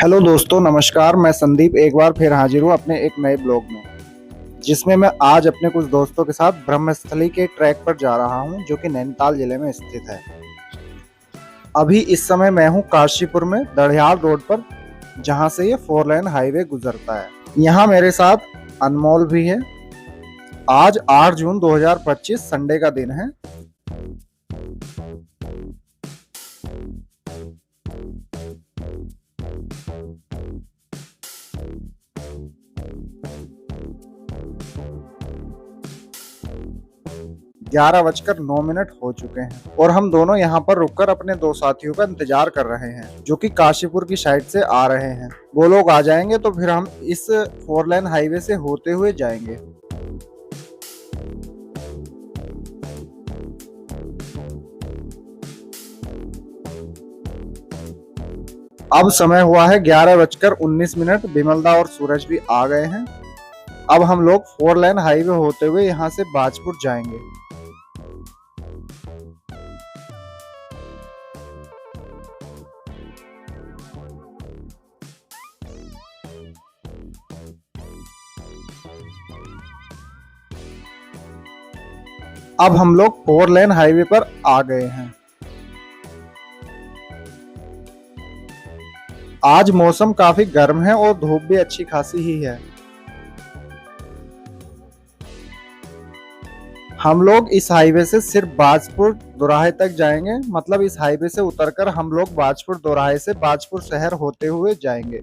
Hello दोस्तों, नमस्कार। मैं संदीप एक बार फिर हाजिर हूँ अपने एक नए ब्लॉग में, जिसमें मैं आज अपने कुछ दोस्तों के साथ ब्रह्मस्थली के ट्रैक पर जा रहा हूँ, जो कि नैनीताल जिले में स्थित है। अभी इस समय मैं हूँ काशीपुर में दढ़ियाल रोड पर, जहाँ से ये 4 लेन हाईवे गुजरता है। यहाँ मेरे साथ अनमोल भी है। आज 8 जून 2025 संडे का दिन है। 11:09 हो चुके हैं और हम दोनों यहाँ पर रुककर अपने दो साथियों का इंतजार कर रहे हैं, जो कि काशीपुर की साइड से आ रहे हैं। वो लोग आ जाएंगे तो फिर हम इस 4 लेन हाईवे से होते हुए जाएंगे। अब समय हुआ है 11:19। बिमलदा और सूरज भी आ गए हैं। अब हम लोग 4 लेन हाईवे होते हुए यहाँ से बाजपुर जाएंगे। अब हम लोग 4 लेन हाईवे पर आ गए हैं। आज मौसम काफी गर्म है और धूप भी अच्छी खासी ही है। हम लोग इस हाईवे से सिर्फ बाजपुर दोराहे तक जाएंगे, मतलब इस हाईवे से उतरकर हम लोग बाजपुर दोराहे से बाजपुर शहर होते हुए जाएंगे।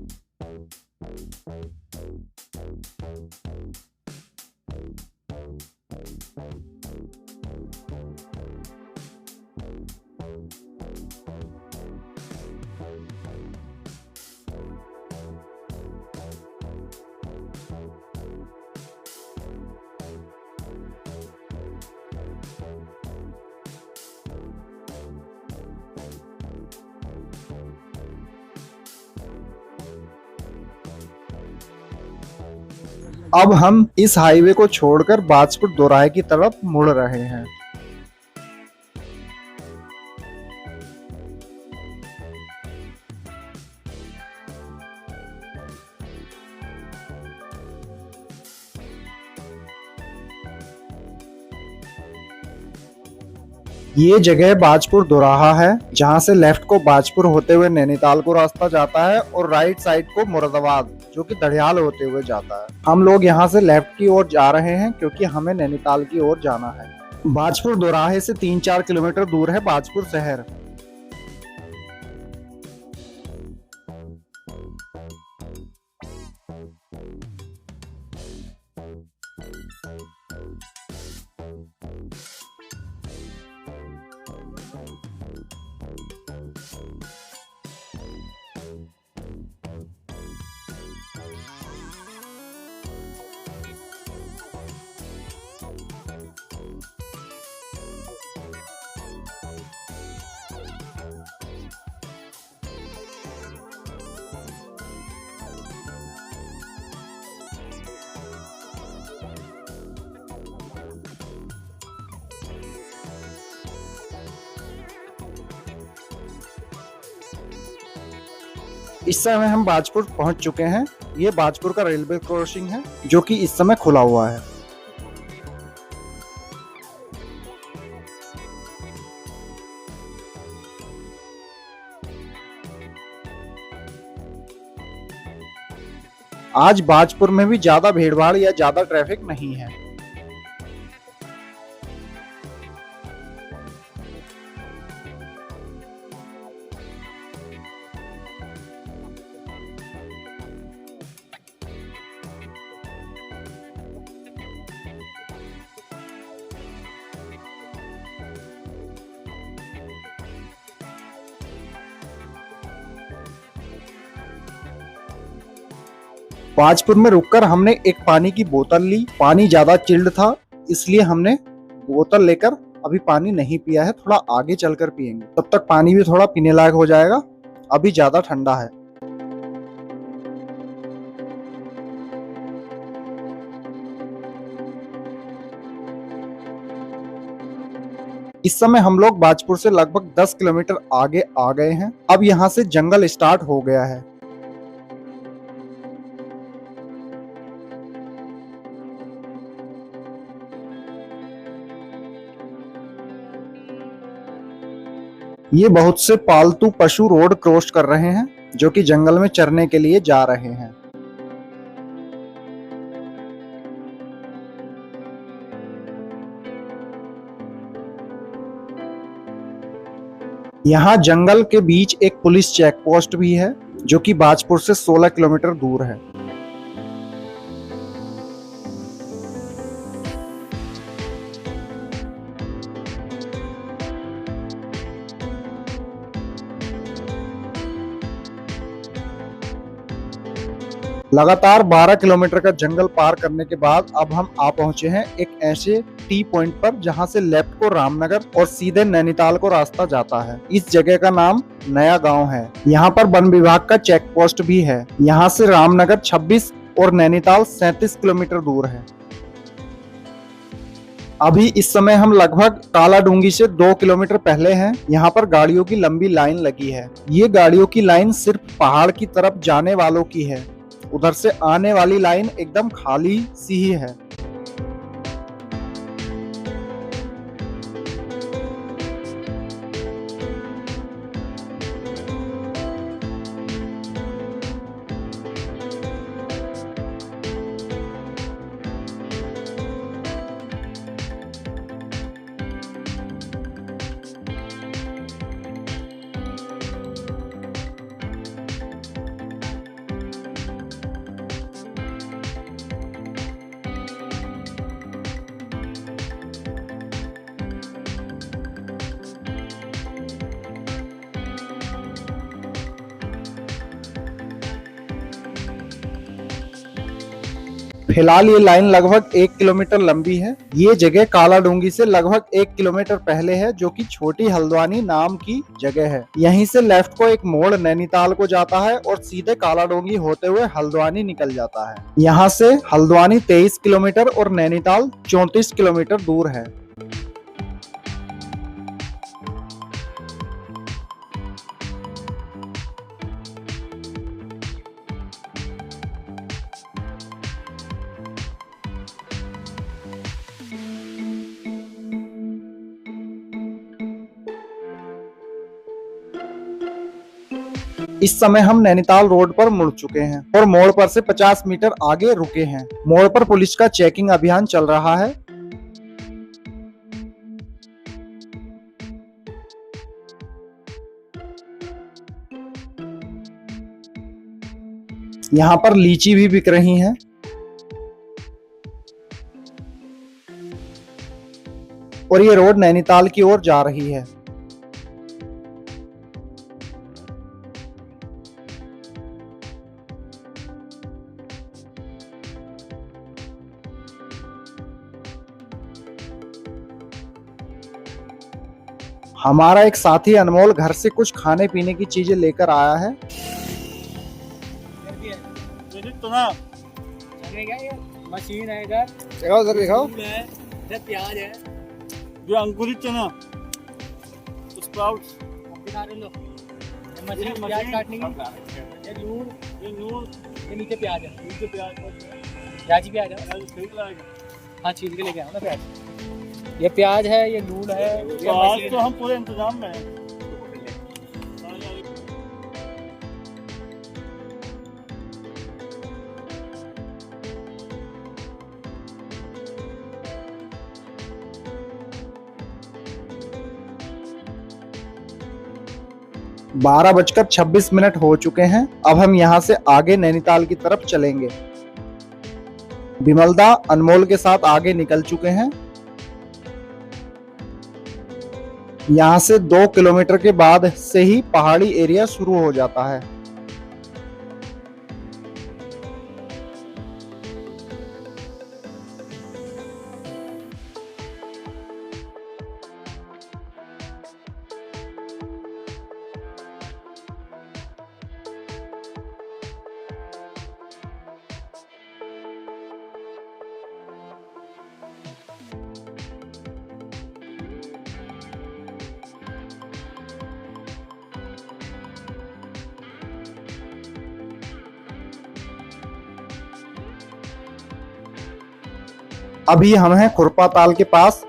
अब हम इस हाईवे को छोड़कर बाजपुर दोराहे की तरफ मुड़ रहे हैं। ये जगह बाजपुर दोराहा है, जहां से लेफ्ट को बाजपुर होते हुए नैनीताल को रास्ता जाता है और राइट साइड को मुरादाबाद, जो कि दढ़ियाल होते हुए जाता है। हम लोग यहाँ से लेफ्ट की ओर जा रहे हैं क्योंकि हमें नैनीताल की ओर जाना है। बाजपुर दोराहे से 3-4 किलोमीटर दूर है बाजपुर शहर। इस समय हम बाजपुर पहुंच चुके हैं। ये बाजपुर का रेलवे क्रॉसिंग है, जो कि इस समय खुला हुआ है। आज बाजपुर में भी ज्यादा भीड़ भाड़ या ज्यादा ट्रैफिक नहीं है। बाजपुर में रुककर हमने एक पानी की बोतल ली। पानी ज्यादा चिल्ड था, इसलिए हमने बोतल लेकर अभी पानी नहीं पिया है। थोड़ा आगे चलकर पियेंगे, तब तक पानी भी थोड़ा पीने लायक हो जाएगा। अभी ज्यादा ठंडा है। इस समय हम लोग बाजपुर से लगभग 10 किलोमीटर आगे आ गए हैं। अब यहाँ से जंगल स्टार्ट हो गया है। ये बहुत से पालतू पशु रोड क्रॉस कर रहे हैं जो कि जंगल में चरने के लिए जा रहे हैं। यहाँ जंगल के बीच एक पुलिस चेक पोस्ट भी है जो कि बाजपुर से 16 किलोमीटर दूर है। लगातार 12 किलोमीटर का जंगल पार करने के बाद अब हम आ पहुंचे हैं एक ऐसे टी पॉइंट पर जहां से लेफ्ट को रामनगर और सीधे नैनीताल को रास्ता जाता है। इस जगह का नाम नया गांव है। यहाँ पर वन विभाग का चेक पोस्ट भी है। यहाँ से रामनगर 26 और नैनीताल 37 किलोमीटर दूर है। अभी इस समय हम लगभग कालाडूंगी से 2 किलोमीटर पहले हैं। यहाँ पर गाड़ियों की लंबी लाइन लगी है। ये गाड़ियों की लाइन सिर्फ पहाड़ की तरफ जाने वालों की है। उधर से आने वाली लाइन एकदम खाली सी ही है। फिलहाल ये लाइन लगभग 1 किलोमीटर लंबी है। ये जगह कालाडूंगी से लगभग 1 किलोमीटर पहले है जो कि छोटी हल्द्वानी नाम की जगह है। यहीं से लेफ्ट को एक मोड़ नैनीताल को जाता है और सीधे कालाडूंगी होते हुए हल्द्वानी निकल जाता है। यहाँ से हल्द्वानी 23 किलोमीटर और नैनीताल 34 किलोमीटर दूर है। इस समय हम नैनीताल रोड पर मुड़ चुके हैं और मोड़ पर से 50 मीटर आगे रुके हैं। मोड़ पर पुलिस का चेकिंग अभियान चल रहा है। यहाँ पर लीची भी बिक रही हैं। और ये रोड नैनीताल की ओर जा रही है। हमारा एक साथी अनमोल घर से कुछ खाने पीने की चीजें लेकर आया है। मशीन है इधर, दिखाओ सर, दिखाओ। इधर प्याज है, ये अंकुरित चना, स्प्राउट्स, दिखा रहे लो। ये मशीन प्याज काटने की, ये नून, ये नीचे प्याज है, नीचे प्याज, प्याज प्याज है। हाँ, छील के लेके आओ ना प्याज। ये प्याज है, ये नून है। तो आज तो हम पूरे इंतजाम में हैं। बारह बजकर 26 मिनट हो चुके हैं। अब हम यहाँ से आगे नैनीताल की तरफ चलेंगे। विमलदा अनमोल के साथ आगे निकल चुके हैं। यहाँ से 2 किलोमीटर के बाद से ही पहाड़ी एरिया शुरू हो जाता है। अभी हम हैं खुरपा ताल के पास।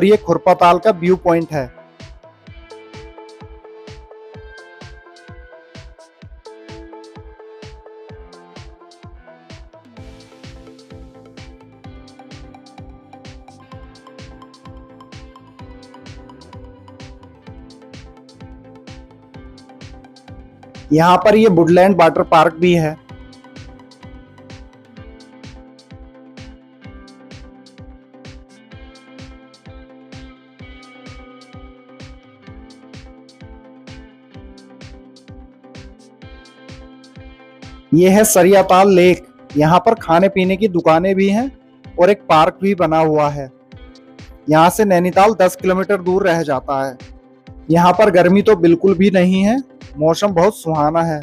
और ये खुरपाताल का व्यू पॉइंट है। यहाँ पर ये वुडलैंड वाटर पार्क भी है। ये है सरियाताल लेक। यहाँ पर खाने पीने की दुकानें भी हैं और एक पार्क भी बना हुआ है। यहाँ से नैनीताल 10 किलोमीटर दूर रह जाता है। यहाँ पर गर्मी तो बिल्कुल भी नहीं है, मौसम बहुत सुहाना है।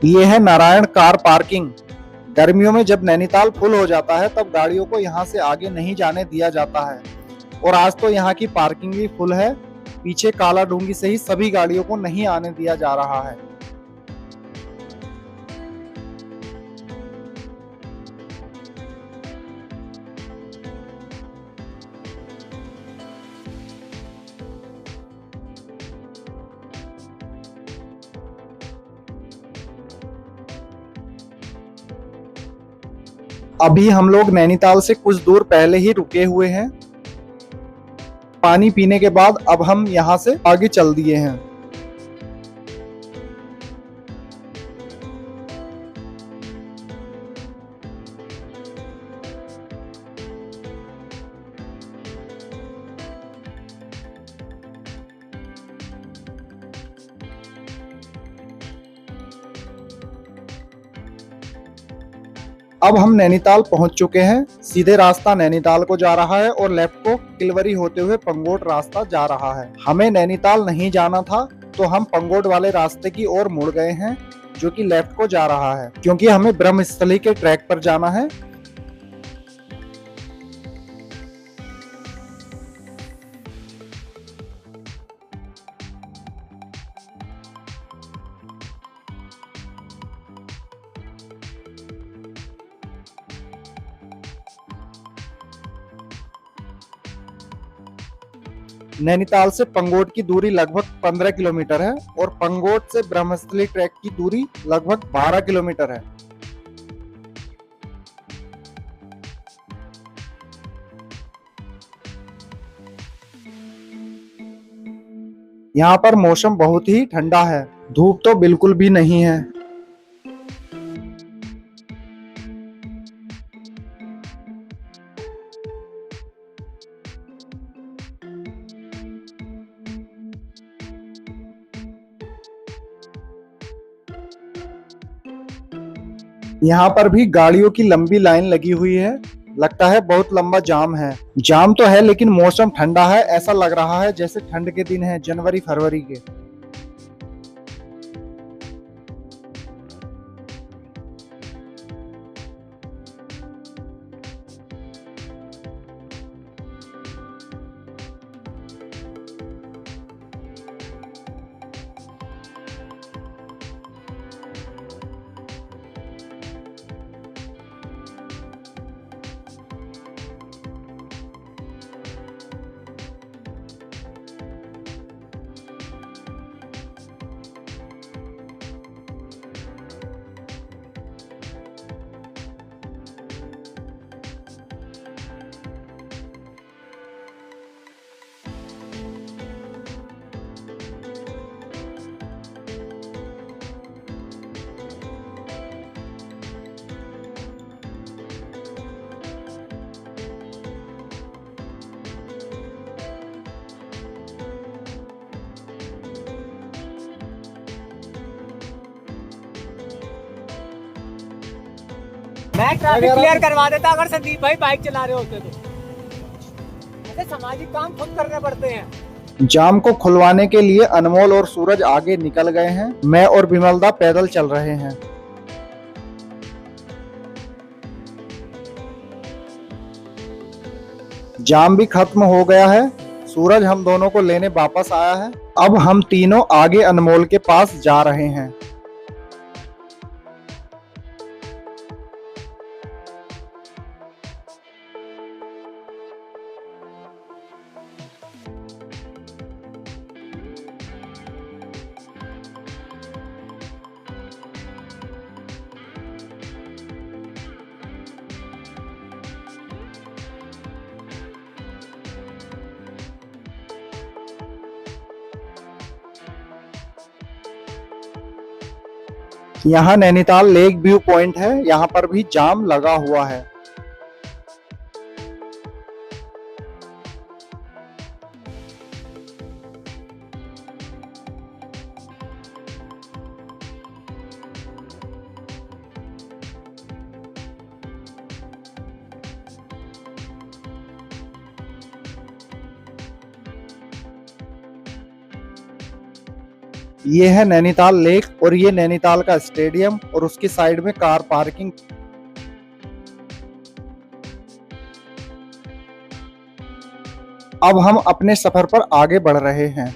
ये है नारायण कार पार्किंग। गर्मियों में जब नैनीताल फुल हो जाता है तब गाड़ियों को यहाँ से आगे नहीं जाने दिया जाता है और आज तो यहाँ की पार्किंग भी फुल है। पीछे काला डूंगी से ही सभी गाड़ियों को नहीं आने दिया जा रहा है। अभी हम लोग नैनीताल से कुछ दूर पहले ही रुके हुए हैं। पानी पीने के बाद अब हम यहाँ से आगे चल दिए हैं। अब हम नैनीताल पहुंच चुके हैं। सीधे रास्ता नैनीताल को जा रहा है और लेफ्ट को किलवरी होते हुए पंगोट रास्ता जा रहा है। हमें नैनीताल नहीं जाना था तो हम पंगोट वाले रास्ते की ओर मुड़ गए हैं जो कि लेफ्ट को जा रहा है, क्योंकि हमें ब्रह्मस्थली के ट्रैक पर जाना है। नैनीताल से पंगोट की दूरी लगभग 15 किलोमीटर है और पंगोट से ब्रह्मस्थली ट्रैक की दूरी लगभग 12 किलोमीटर है। यहाँ पर मौसम बहुत ही ठंडा है, धूप तो बिल्कुल भी नहीं है। यहाँ पर भी गाड़ियों की लंबी लाइन लगी हुई है। लगता है बहुत लंबा जाम है। जाम तो है लेकिन मौसम ठंडा है, ऐसा लग रहा है जैसे ठंड के दिन है, जनवरी फरवरी के। मैं ट्रैफिक क्लियर करवा देता अगर संदीप भाई बाइक चला रहे होते तो। ऐसे सामाजिक काम खुद करने पड़ते हैं। जाम को खुलवाने के लिए अनमोल और सूरज आगे निकल गए हैं। मैं और बिमलदा पैदल चल रहे हैं। जाम भी खत्म हो गया है। सूरज हम दोनों को लेने वापस आया है। अब हम तीनों आगे अनमोल के पास जा रहे हैं। यहाँ नैनीताल लेक व्यू पॉइंट है। यहाँ पर भी जाम लगा हुआ है। ये है नैनीताल लेक और ये नैनीताल का स्टेडियम और उसकी साइड में कार पार्किंग। अब हम अपने सफर पर आगे बढ़ रहे हैं।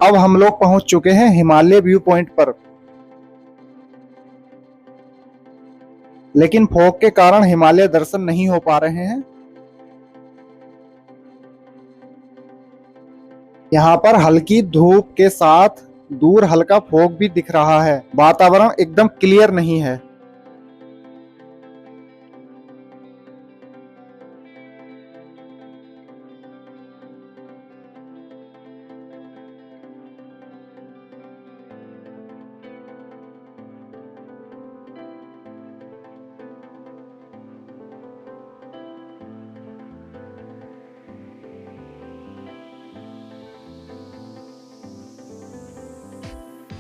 अब हम लोग पहुंच चुके हैं हिमालय व्यू पॉइंट पर, लेकिन फॉग के कारण हिमालय दर्शन नहीं हो पा रहे हैं। यहाँ पर हल्की धूप के साथ दूर हल्का फॉग भी दिख रहा है। वातावरण एकदम क्लियर नहीं है।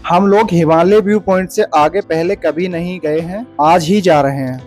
हम लोग हिमालय व्यू पॉइंट से आगे पहले कभी नहीं गए हैं, आज ही जा रहे हैं।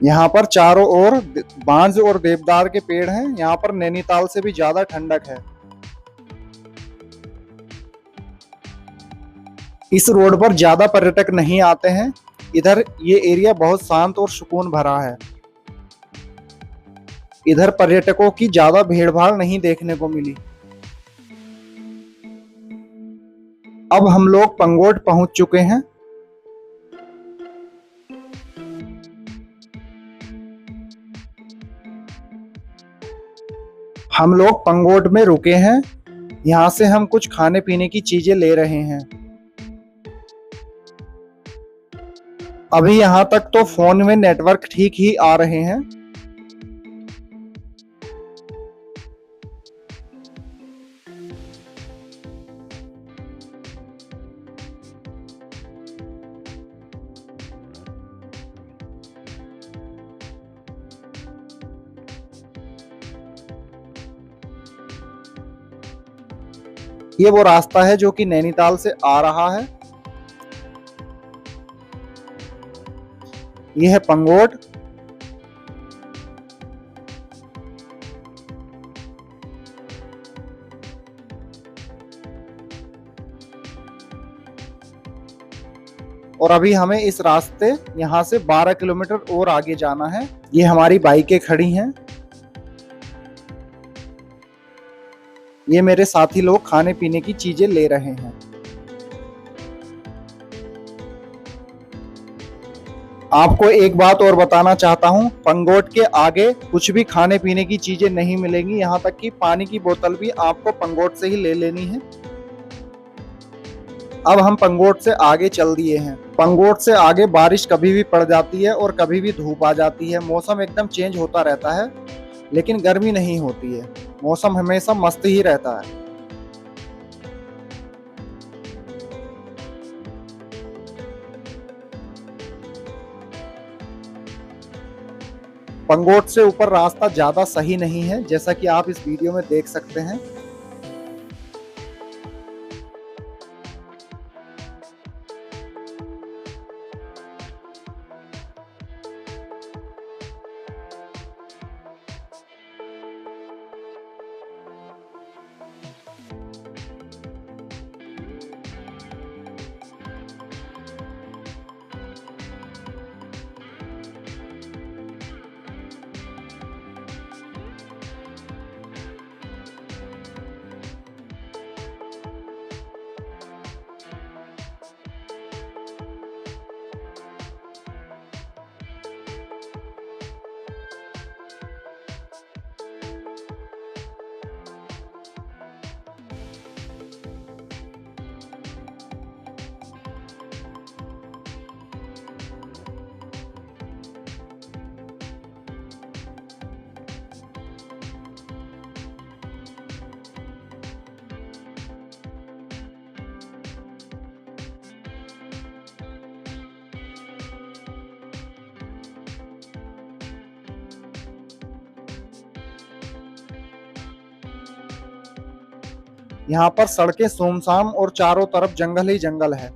यहाँ पर चारों ओर बांज और देवदार के पेड़ हैं। यहाँ पर नैनीताल से भी ज्यादा ठंडक है। इस रोड पर ज्यादा पर्यटक नहीं आते हैं। इधर ये एरिया बहुत शांत और सुकून भरा है। इधर पर्यटकों की ज्यादा भीड़ भाड़ नहीं देखने को मिली। अब हम लोग पंगोट पहुंच चुके हैं। हम लोग पंगोट में रुके हैं। यहाँ से हम कुछ खाने पीने की चीजें ले रहे हैं। अभी यहाँ तक तो फोन में नेटवर्क ठीक ही आ रहे हैं। ये वो रास्ता है जो कि नैनीताल से आ रहा है। ये है पंगोट। और अभी हमें इस रास्ते यहाँ से 12 किलोमीटर और आगे जाना है। ये हमारी बाइकें खड़ी हैं। ये मेरे साथी लोग खाने पीने की चीजें ले रहे हैं। आपको एक बात और बताना चाहता हूँ, पंगोट के आगे कुछ भी खाने पीने की चीजें नहीं मिलेंगी। यहाँ तक कि पानी की बोतल भी आपको पंगोट से ही ले लेनी है। अब हम पंगोट से आगे चल दिए हैं। पंगोट से आगे बारिश कभी भी पड़ जाती है और कभी भी धूप आ जाती है। मौसम एकदम चेंज होता रहता है, लेकिन गर्मी नहीं होती है। मौसम हमेशा मस्त ही रहता है। पंगोट से ऊपर रास्ता ज्यादा सही नहीं है, जैसा कि आप इस वीडियो में देख सकते हैं। यहाँ पर सड़कें सुनसान और चारों तरफ जंगल ही जंगल है।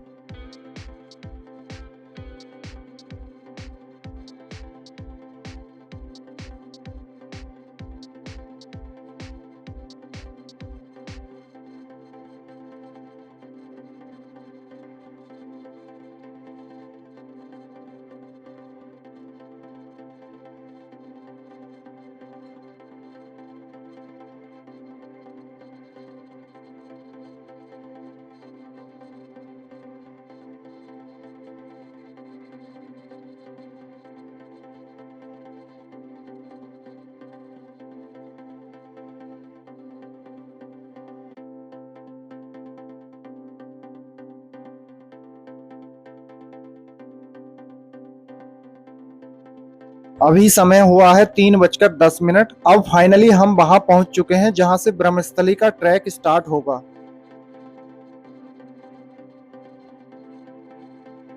अभी समय हुआ है 3:10। अब फाइनली हम वहां पहुंच चुके हैं जहां से ब्रह्मस्थली का ट्रैक स्टार्ट होगा।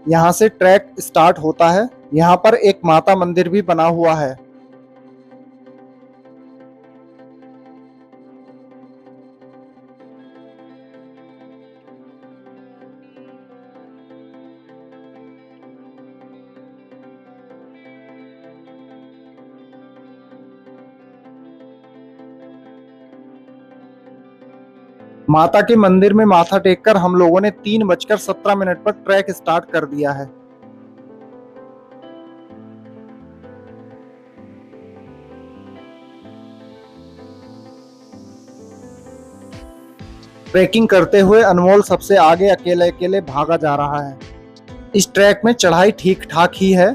यहाँ से ट्रैक स्टार्ट होता है। यहाँ पर एक माता मंदिर भी बना हुआ है। माता के मंदिर में माथा टेककर हम लोगों ने 3:17 पर ट्रैक स्टार्ट कर दिया है। ट्रैकिंग करते हुए अनमोल सबसे आगे अकेले अकेले भागा जा रहा है। इस ट्रैक में चढ़ाई ठीक ठाक ही है।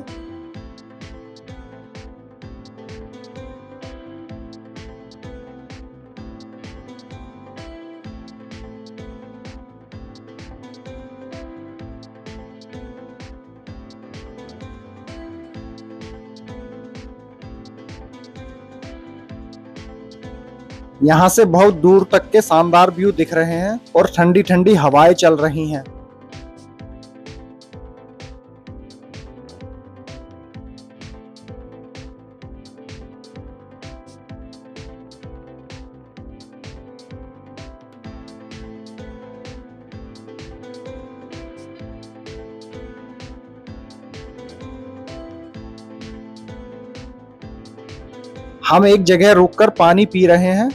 यहाँ से बहुत दूर तक के शानदार व्यू दिख रहे हैं और ठंडी ठंडी हवाएं चल रही हैं। हम एक जगह रुककर पानी पी रहे हैं।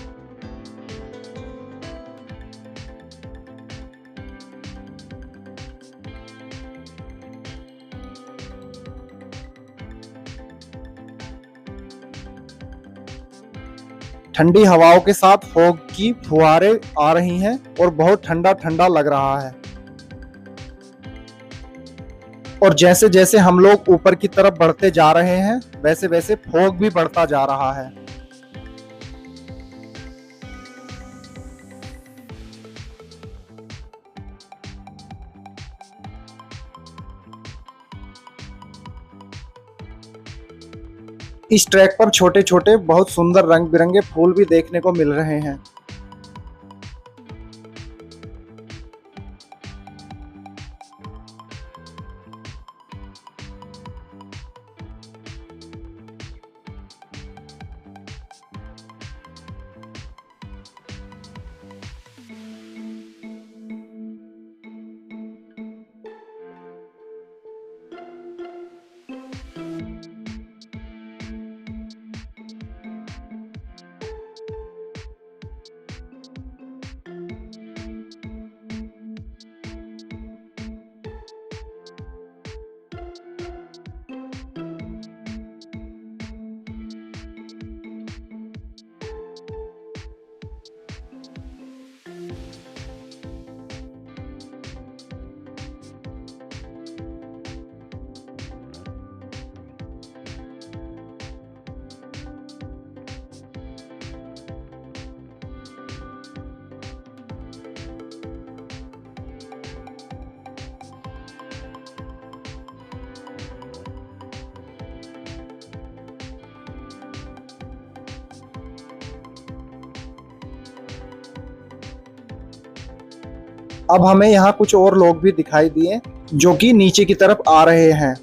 ठंडी हवाओं के साथ फॉग की फुहारें आ रही हैं और बहुत ठंडा ठंडा लग रहा है। और जैसे जैसे हम लोग ऊपर की तरफ बढ़ते जा रहे हैं वैसे वैसे फॉग भी बढ़ता जा रहा है। इस ट्रैक पर छोटे छोटे बहुत सुंदर रंग बिरंगे फूल भी देखने को मिल रहे हैं। अब हमें यहाँ कुछ और लोग भी दिखाई दिए जो कि नीचे की तरफ आ रहे हैं।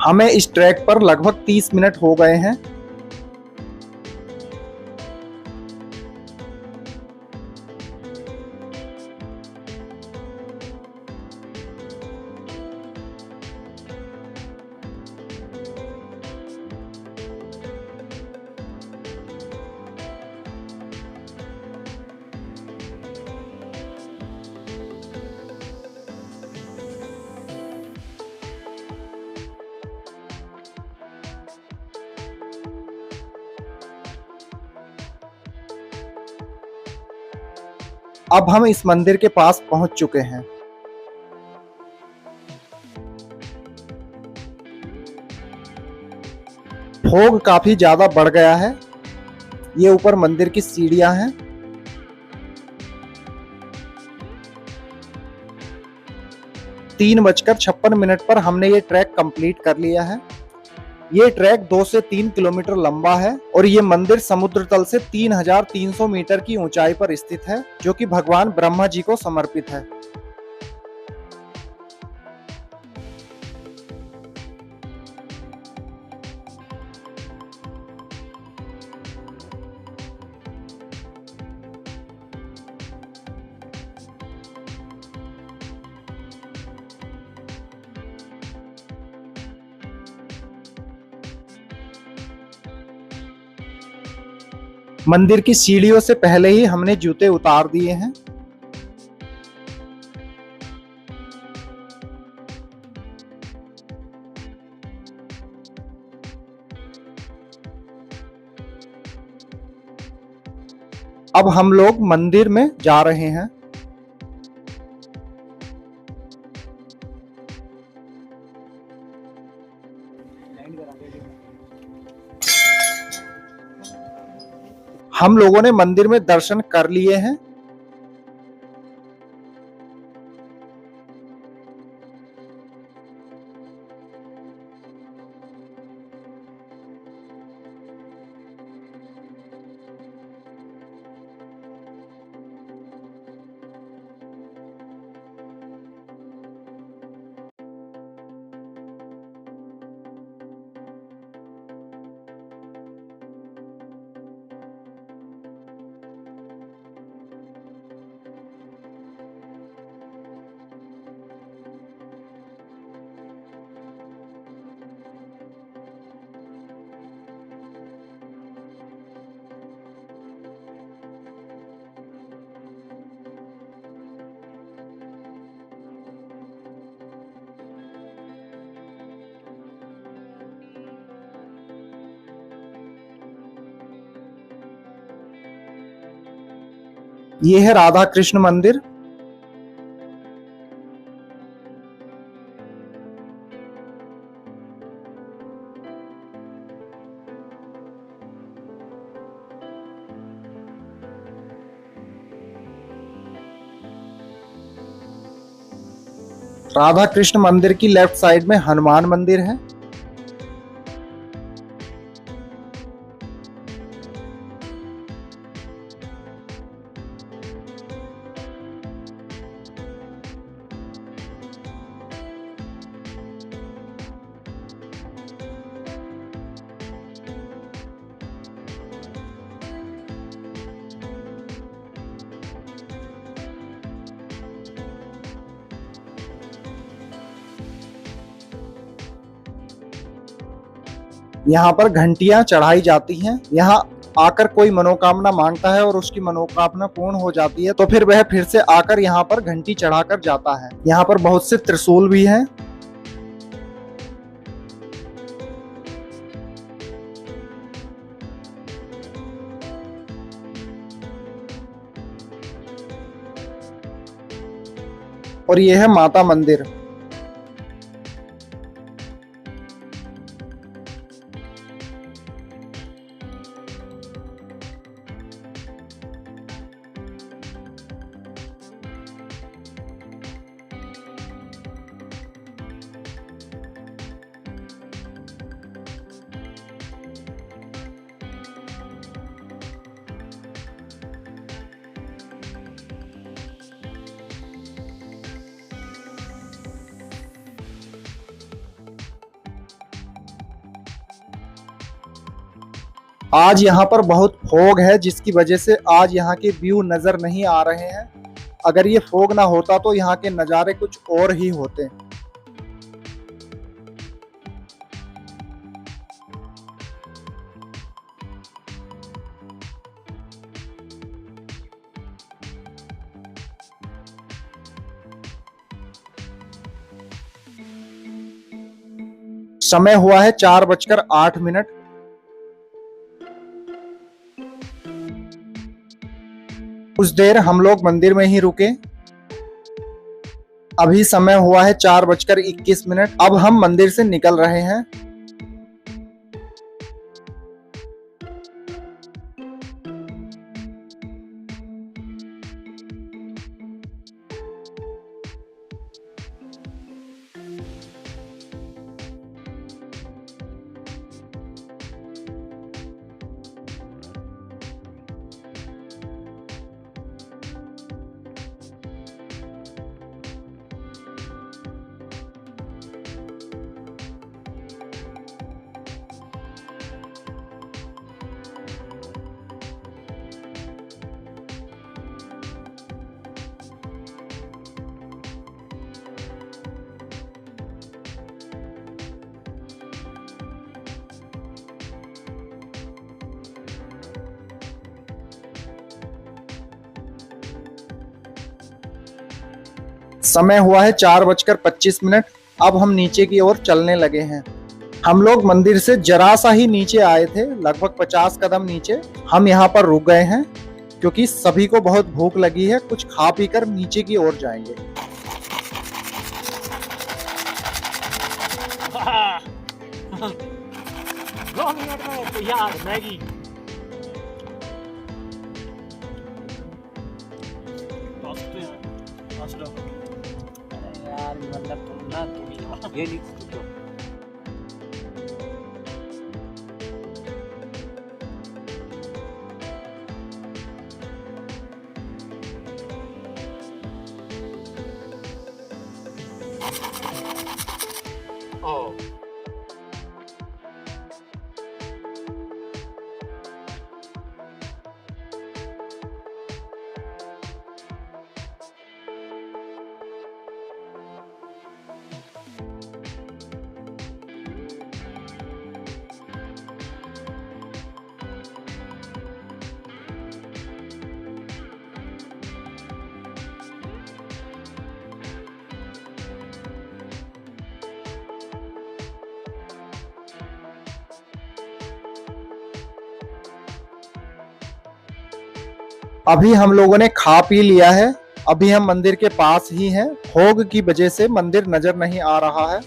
हमें इस ट्रैक पर लगभग 30 मिनट हो गए हैं। अब हम इस मंदिर के पास पहुंच चुके हैं। फॉग काफी ज्यादा बढ़ गया है। ये ऊपर मंदिर की सीढ़ियां हैं। तीन 3:56 पर हमने ये ट्रैक कंप्लीट कर लिया है। ये ट्रैक 2 से 3 किलोमीटर लंबा है और ये मंदिर समुद्र तल से 3300 मीटर की ऊंचाई पर स्थित है, जो कि भगवान ब्रह्मा जी को समर्पित है। मंदिर की सीढ़ियों से पहले ही हमने जूते उतार दिए हैं। अब हम लोग मंदिर में जा रहे हैं। हम लोगों ने मंदिर में दर्शन कर लिए हैं। ये है राधा कृष्ण मंदिर। राधा कृष्ण मंदिर की लेफ्ट साइड में हनुमान मंदिर है। यहाँ पर घंटियां चढ़ाई जाती हैं। यहाँ आकर कोई मनोकामना मांगता है और उसकी मनोकामना पूर्ण हो जाती है तो फिर वह फिर से आकर यहाँ पर घंटी चढ़ाकर जाता है। यहाँ पर बहुत से त्रिशूल भी हैं। और यह है माता मंदिर। आज यहाँ पर बहुत फॉग है जिसकी वजह से आज यहाँ के व्यू नजर नहीं आ रहे हैं। अगर ये फॉग ना होता तो यहाँ के नज़ारे कुछ और ही होते। समय हुआ है 4:08। कुछ देर हम लोग मंदिर में ही रुके। अभी समय हुआ है 4:21। अब हम मंदिर से निकल रहे हैं। समय हुआ है 4:25। अब हम नीचे की ओर चलने लगे हैं। हम लोग मंदिर से जरा सा ही नीचे आए थे, लगभग 50 कदम नीचे। हम यहाँ पर रुक गए हैं क्योंकि सभी को बहुत भूख लगी है। कुछ खा पी कर नीचे की ओर जाएंगे। दो मिनट में तैयार मैगी। अरे यार मतलब तुम ये नहीं सोचो। Oh. अभी हम लोगों ने खा पी लिया है। अभी हम मंदिर के पास ही हैं। फोग की वजह से मंदिर नजर नहीं आ रहा है।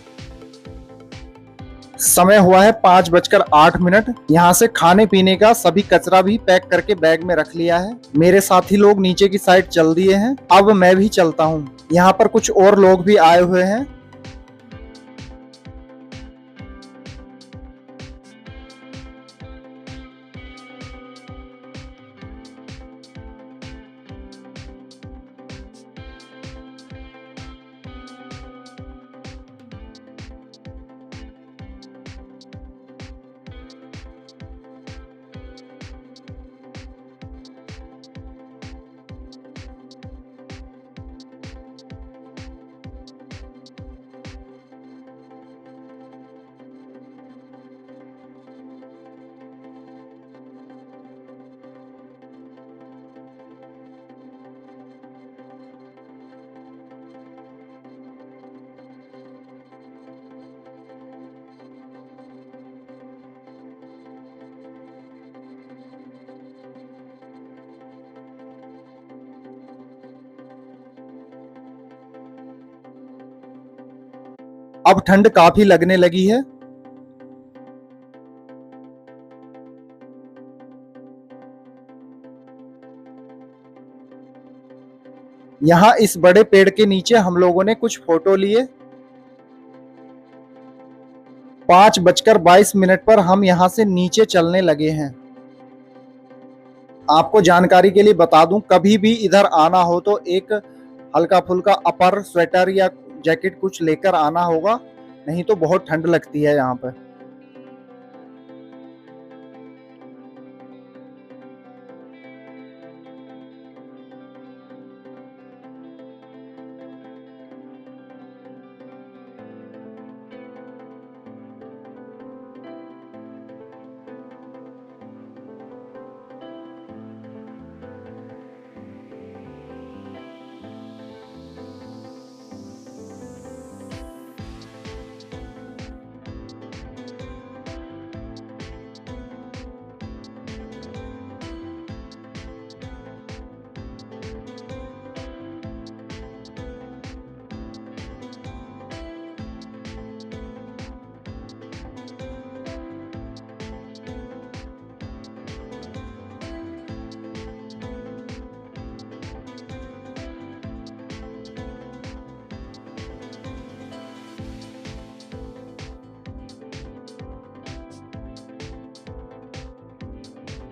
समय हुआ है 5:08। यहाँ से खाने पीने का सभी कचरा भी पैक करके बैग में रख लिया है। मेरे साथी लोग नीचे की साइड चल दिए हैं। अब मैं भी चलता हूँ। यहाँ पर कुछ और लोग भी आए हुए हैं। अब ठंड काफी लगने लगी है। यहाँ इस बड़े पेड़ के नीचे हम लोगों ने कुछ फोटो लिए। 5:22 पर हम यहाँ से नीचे चलने लगे हैं। आपको जानकारी के लिए बता दूं, कभी भी इधर आना हो तो एक हल्का फुल्का अपर स्वेटर या जैकेट कुछ लेकर आना होगा, नहीं तो बहुत ठंड लगती है यहाँ पर।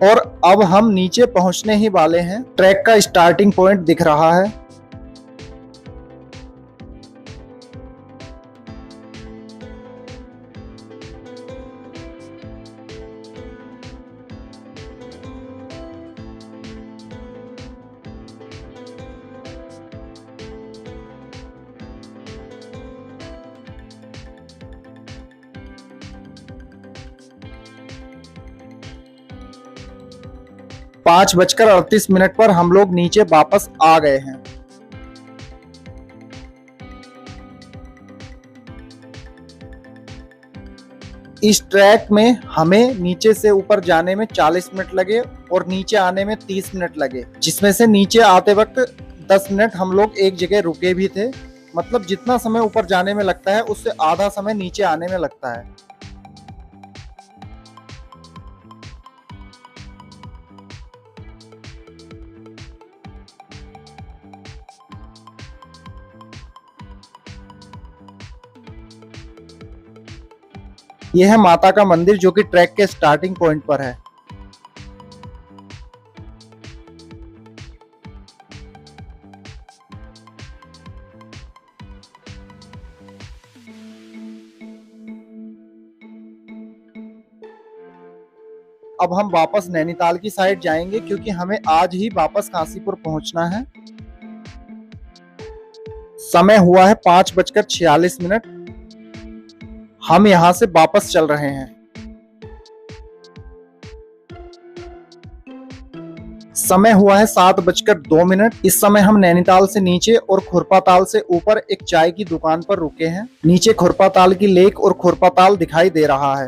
और अब हम नीचे पहुंचने ही वाले हैं। ट्रैक का स्टार्टिंग पॉइंट दिख रहा है। पाँच बजकर 38 मिनट पर हम लोग नीचे वापस आ गए हैं। इस ट्रैक में हमें नीचे से ऊपर जाने में 40 मिनट लगे और नीचे आने में 30 मिनट लगे, जिसमें से नीचे आते वक्त 10 मिनट हम लोग एक जगह रुके भी थे। मतलब जितना समय ऊपर जाने में लगता है उससे आधा समय नीचे आने में लगता है। यह है माता का मंदिर जो कि ट्रैक के स्टार्टिंग पॉइंट पर है। अब हम वापस नैनीताल की साइड जाएंगे क्योंकि हमें आज ही वापस काशीपुर पहुंचना है। समय हुआ है 5:46। हम यहां से वापस चल रहे हैं। समय हुआ है 7:02। इस समय हम नैनीताल से नीचे और खुरपाताल से ऊपर एक चाय की दुकान पर रुके हैं। नीचे खुरपाताल की लेक और खुरपाताल दिखाई दे रहा है।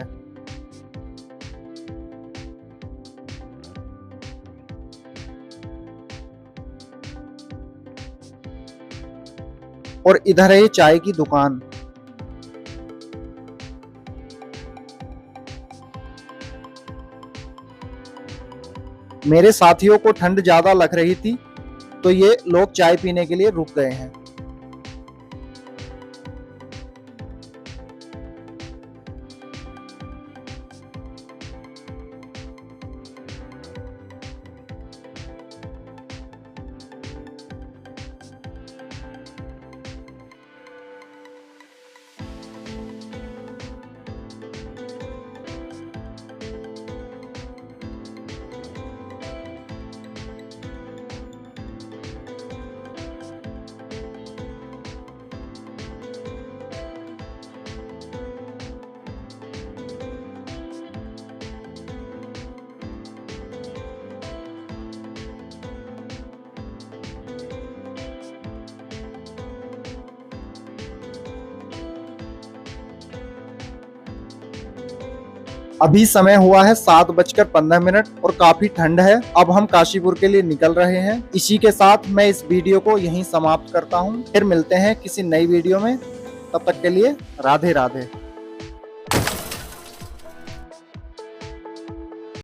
और इधर है चाय की दुकान। मेरे साथियों को ठंड ज्यादा लग रही थी तो ये लोग चाय पीने के लिए रुक गए हैं। अभी समय हुआ है 7:15 और काफी ठंड है। अब हम काशीपुर के लिए निकल रहे हैं। इसी के साथ मैं इस वीडियो को यहीं समाप्त करता हूँ। फिर मिलते हैं किसी नई वीडियो में। तब तक के लिए राधे राधे।